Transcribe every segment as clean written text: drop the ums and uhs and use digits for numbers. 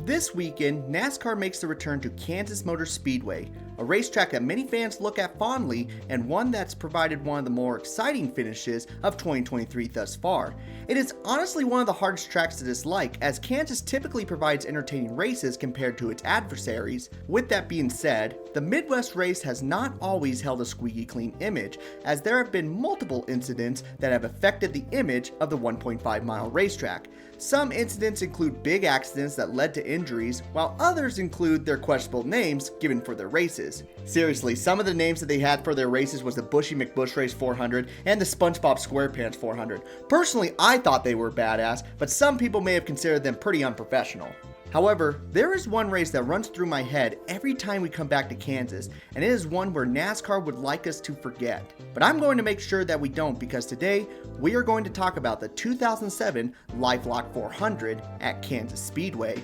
This weekend, NASCAR makes the return to Kansas Motor Speedway, a racetrack that many fans look at fondly and one that's provided one of the more exciting finishes of 2023 thus far. It is honestly one of the hardest tracks to dislike, as Kansas typically provides entertaining races compared to its adversaries. With that being said, the Midwest race has not always held a squeaky clean image, as there have been multiple incidents that have affected the image of the 1.5-mile racetrack. Some incidents include big accidents that led to injuries, while others include their questionable names given for their races. Seriously, some of the names that they had for their races was the Bushy McBush Race 400 and the SpongeBob SquarePants 400. Personally, I thought they were badass, but some people may have considered them pretty unprofessional. However, there is one race that runs through my head every time we come back to Kansas, and it is one where NASCAR would like us to forget. But I'm going to make sure that we don't, because today we are going to talk about the 2007 Lifelock 400 at Kansas Speedway.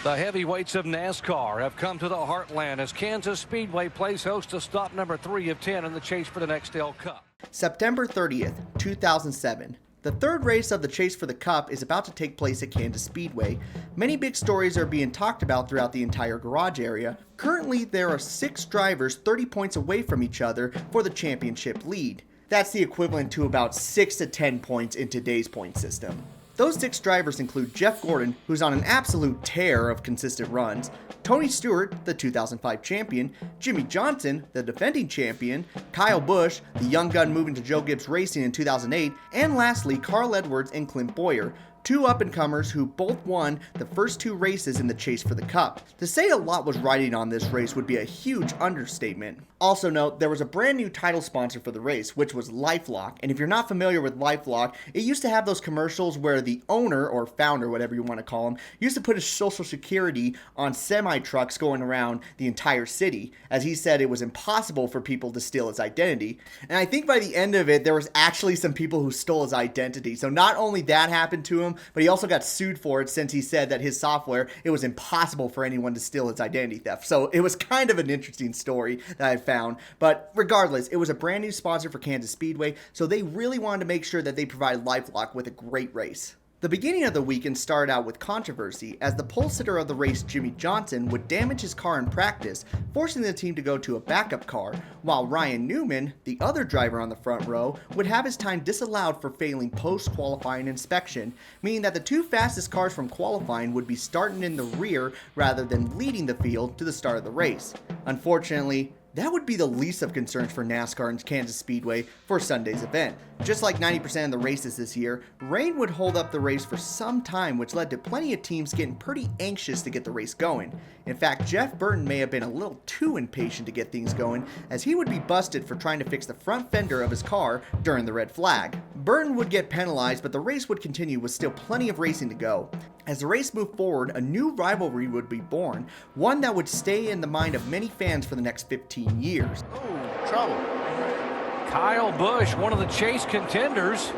The heavyweights of NASCAR have come to the heartland as Kansas Speedway plays host to stop number 3 of 10 in the chase for the Nextel Cup. September 30th, 2007. The third race of the chase for the Cup is about to take place at Kansas Speedway. Many big stories are being talked about throughout the entire garage area. Currently, there are 6 drivers 30 points away from each other for the championship lead. That's the equivalent to about 6 to 10 points in today's point system. Those 6 drivers include Jeff Gordon, who's on an absolute tear of consistent runs, Tony Stewart, the 2005 champion, Jimmie Johnson, the defending champion, Kyle Busch, the young gun moving to Joe Gibbs Racing in 2008, and lastly Carl Edwards and Clint Bowyer, 2 up-and-comers who both won the first 2 races in the chase for the Cup. To say a lot was riding on this race would be a huge understatement. Also note, there was a brand new title sponsor for the race, which was Lifelock, and if you're not familiar with Lifelock, it used to have those commercials where the owner, or founder, whatever you want to call him, used to put his social security on semi-trucks going around the entire city, as he said it was impossible for people to steal his identity. And I think by the end of it, there was actually some people who stole his identity, so not only that happened to him, but he also got sued for it since he said that his software, it was impossible for anyone to steal his identity theft. So it was kind of an interesting story that I found. But regardless, it was a brand new sponsor for Kansas Speedway, so they really wanted to make sure that they provide Lifelock with a great race. The beginning of the weekend started out with controversy, as the pole sitter of the race, Jimmie Johnson, would damage his car in practice, forcing the team to go to a backup car, while Ryan Newman, the other driver on the front row, would have his time disallowed for failing post-qualifying inspection, meaning that the 2 fastest cars from qualifying would be starting in the rear rather than leading the field to the start of the race. Unfortunately, that would be the least of concerns for NASCAR and Kansas Speedway for Sunday's event. Just like 90% of the races this year, rain would hold up the race for some time, which led to plenty of teams getting pretty anxious to get the race going. In fact, Jeff Burton may have been a little too impatient to get things going, as he would be busted for trying to fix the front fender of his car during the red flag. Burton would get penalized, but the race would continue with still plenty of racing to go. As the race moved forward, a new rivalry would be born, one that would stay in the mind of many fans for the next 15 years. Oh, trouble. Kyle Busch, one of the chase contenders,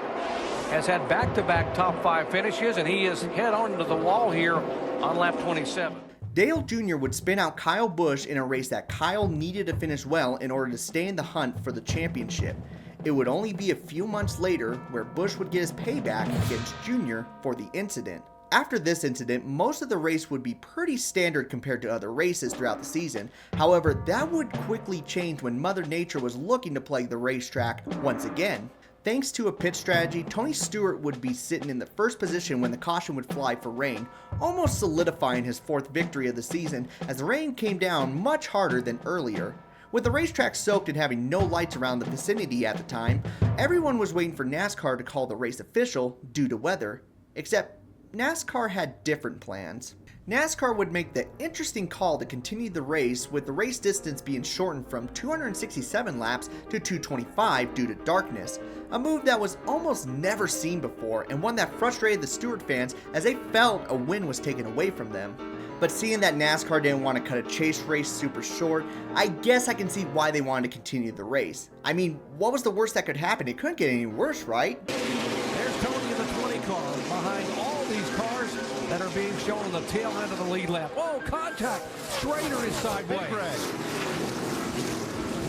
has had back-to-back top 5 finishes, and he is head on to the wall here on lap 27. Dale Jr. would spin out Kyle Busch in a race that Kyle needed to finish well in order to stay in the hunt for the championship. It would only be a few months later where Busch would get his payback against Jr. for the incident. After this incident, most of the race would be pretty standard compared to other races throughout the season. However, that would quickly change when Mother Nature was looking to plague the racetrack once again. Thanks to a pit strategy, Tony Stewart would be sitting in the first position when the caution would fly for rain, almost solidifying his 4th victory of the season, as the rain came down much harder than earlier. With the racetrack soaked and having no lights around the vicinity at the time, everyone was waiting for NASCAR to call the race official due to weather. Except NASCAR had different plans. NASCAR would make the interesting call to continue the race, with the race distance being shortened from 267 laps to 225 due to darkness, a move that was almost never seen before and one that frustrated the Stewart fans as they felt a win was taken away from them. But seeing that NASCAR didn't want to cut a chase race super short, I guess I can see why they wanted to continue the race. I mean, what was the worst that could happen? It couldn't get any worse, right? There's Tony in the 20 car behind all these cars that are being shown on the tail end of the lead lap. Oh, contact! Schrader is sideways.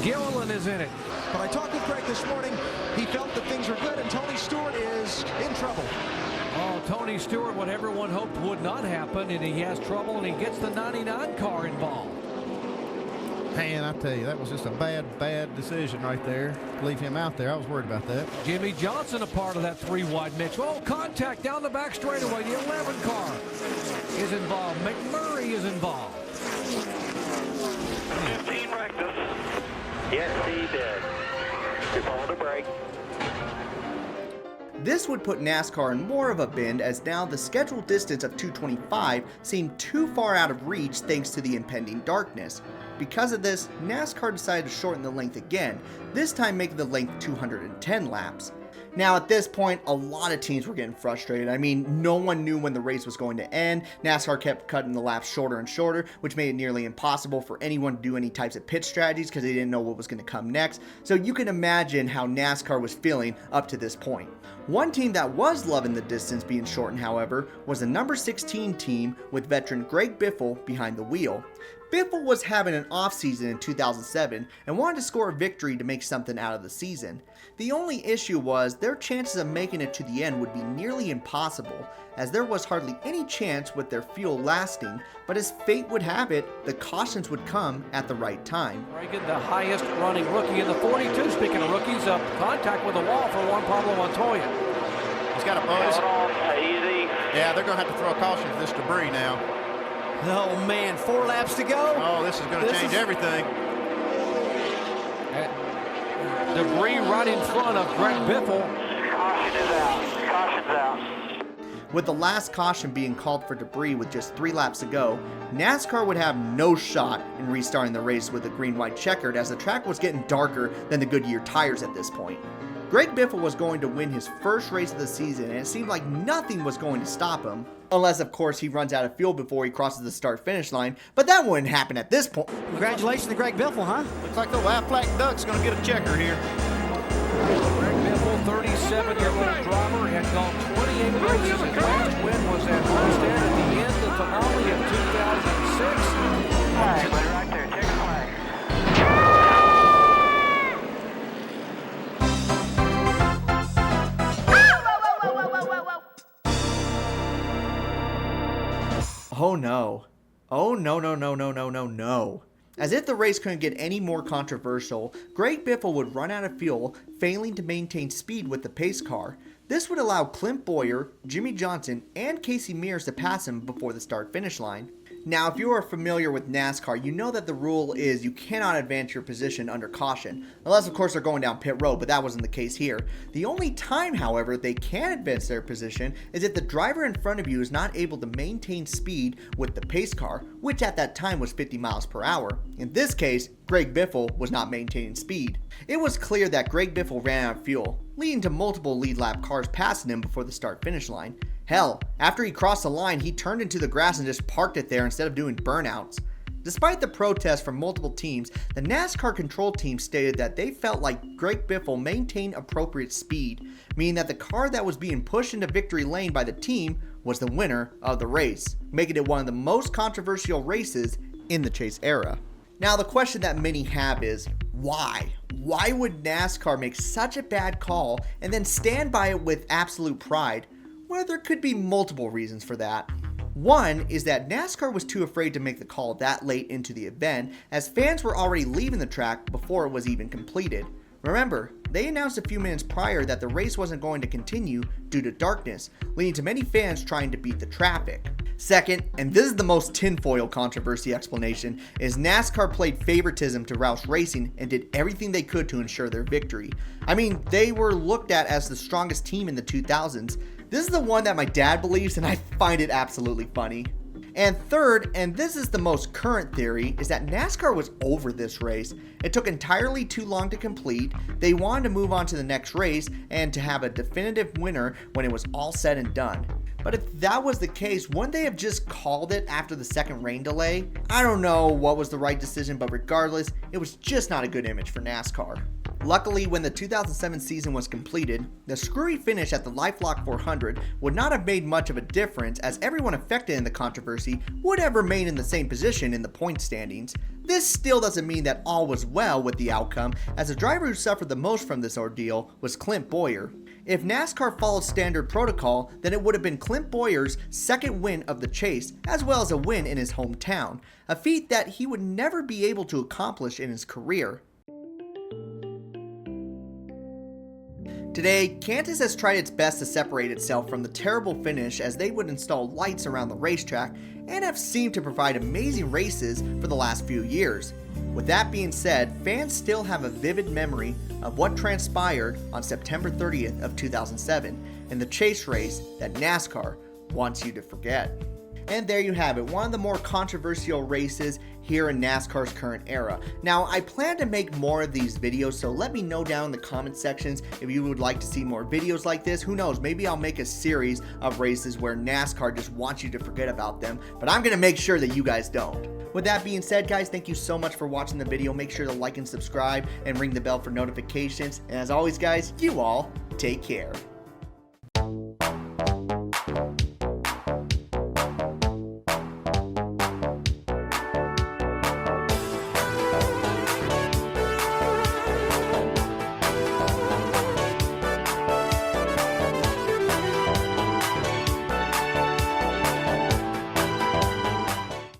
Gilliland is in it. But I talked with Greg this morning. He felt that things were good, and Tony Stewart is in trouble. Oh, Tony Stewart, what everyone hoped would not happen, and he has trouble, and he gets the 99 car involved. Man, I tell you, that was just a bad decision right there. Leave him out there. I was worried about that. Jimmy Johnson a part of that 3-wide mix. Oh, contact down the back straightaway. The 11 car is involved. McMurray is involved. 15 wrecked us. Yes, he did. We followed a brake. This would put NASCAR in more of a bend, as now the scheduled distance of 225 seemed too far out of reach thanks to the impending darkness. Because of this, NASCAR decided to shorten the length again, this time making the length 210 laps. Now at this point, a lot of teams were getting frustrated. I mean, no one knew when the race was going to end. NASCAR kept cutting the laps shorter and shorter, which made it nearly impossible for anyone to do any types of pit strategies because they didn't know what was going to come next. So you can imagine how NASCAR was feeling up to this point. One team that was loving the distance being shortened, however, was the number 16 team with veteran Greg Biffle behind the wheel. Biffle was having an off season in 2007 and wanted to score a victory to make something out of the season. The only issue was their chances of making it to the end would be nearly impossible, as there was hardly any chance with their fuel lasting, but as fate would have it, the cautions would come at the right time. Reagan, the highest running rookie in the 42. Speaking of rookies, up contact with the wall for Juan Pablo Montoya. He's got a buzz. Easy. Yeah, they're going to have to throw a caution for this debris now. Oh, man, 4 laps to go. Oh, this is going to change everything. Debris right in front of Greg Biffle. Caution is out. Caution's out. With the last caution being called for debris with just 3 laps to go, NASCAR would have no shot in restarting the race with the green-white checkered, as the track was getting darker than the Goodyear tires at this point. Greg Biffle was going to win his first race of the season, and it seemed like nothing was going to stop him. Unless, of course, he runs out of fuel before he crosses the start-finish line, but that wouldn't happen at this point. Congratulations to Greg Biffle, huh? Looks like the Lifelock Duck's going to get a checker here. Greg Biffle, 37-year-old driver, had gone 28 races. His last win was at Homestead at the end of Tamale of 2006. All right, buddy, right there. Check the flag. Oh no. Oh no. As if the race couldn't get any more controversial, Greg Biffle would run out of fuel, failing to maintain speed with the pace car. This would allow Clint Bowyer, Jimmy Johnson, and Casey Mears to pass him before the start-finish line. Now, if you are familiar with NASCAR, you know that the rule is you cannot advance your position under caution, unless of course they're going down pit road, but that wasn't the case here. The only time, however, they can advance their position is if the driver in front of you is not able to maintain speed with the pace car, which at that time was 50 miles per hour. In this case, Greg Biffle was not maintaining speed. It was clear that Greg Biffle ran out of fuel, leading to multiple lead lap cars passing him before the start-finish line. Hell, after he crossed the line, he turned into the grass and just parked it there instead of doing burnouts. Despite the protests from multiple teams, the NASCAR control team stated that they felt like Greg Biffle maintained appropriate speed, meaning that the car that was being pushed into victory lane by the team was the winner of the race, making it one of the most controversial races in the chase era. Now, the question that many have is, why? Why would NASCAR make such a bad call and then stand by it with absolute pride? Well, there could be multiple reasons for that. One is that NASCAR was too afraid to make the call that late into the event, as fans were already leaving the track before it was even completed. Remember, they announced a few minutes prior that the race wasn't going to continue due to darkness, leading to many fans trying to beat the traffic. Second, and this is the most tinfoil controversy explanation, is NASCAR played favoritism to Roush Racing and did everything they could to ensure their victory. I mean, they were looked at as the strongest team in the 2000s. This is the one that my dad believes, and I find it absolutely funny. And third, and this is the most current theory, is that NASCAR was over this race. It took entirely too long to complete, they wanted to move on to the next race and to have a definitive winner when it was all said and done. But if that was the case, wouldn't they have just called it after the second rain delay? I don't know what was the right decision, but regardless, it was just not a good image for NASCAR. Luckily, when the 2007 season was completed, the screwy finish at the Lifelock 400 would not have made much of a difference, as everyone affected in the controversy would have remained in the same position in the point standings. This still doesn't mean that all was well with the outcome, as the driver who suffered the most from this ordeal was Clint Bowyer. If NASCAR followed standard protocol, then it would have been Clint Bowyer's second win of the chase, as well as a win in his hometown, a feat that he would never be able to accomplish in his career. Today, Kansas has tried its best to separate itself from the terrible finish as they would install lights around the racetrack and have seemed to provide amazing races for the last few years. With that being said, fans still have a vivid memory of what transpired on September 30th of 2007 in the chase race that NASCAR wants you to forget. And there you have it, one of the more controversial races here in NASCAR's current era. Now, I plan to make more of these videos, so let me know down in the comment sections if you would like to see more videos like this. Who knows, maybe I'll make a series of races where NASCAR just wants you to forget about them, but I'm gonna make sure that you guys don't. With that being said, guys, thank you so much for watching the video. Make sure to like and subscribe and ring the bell for notifications. And as always, guys, you all take care.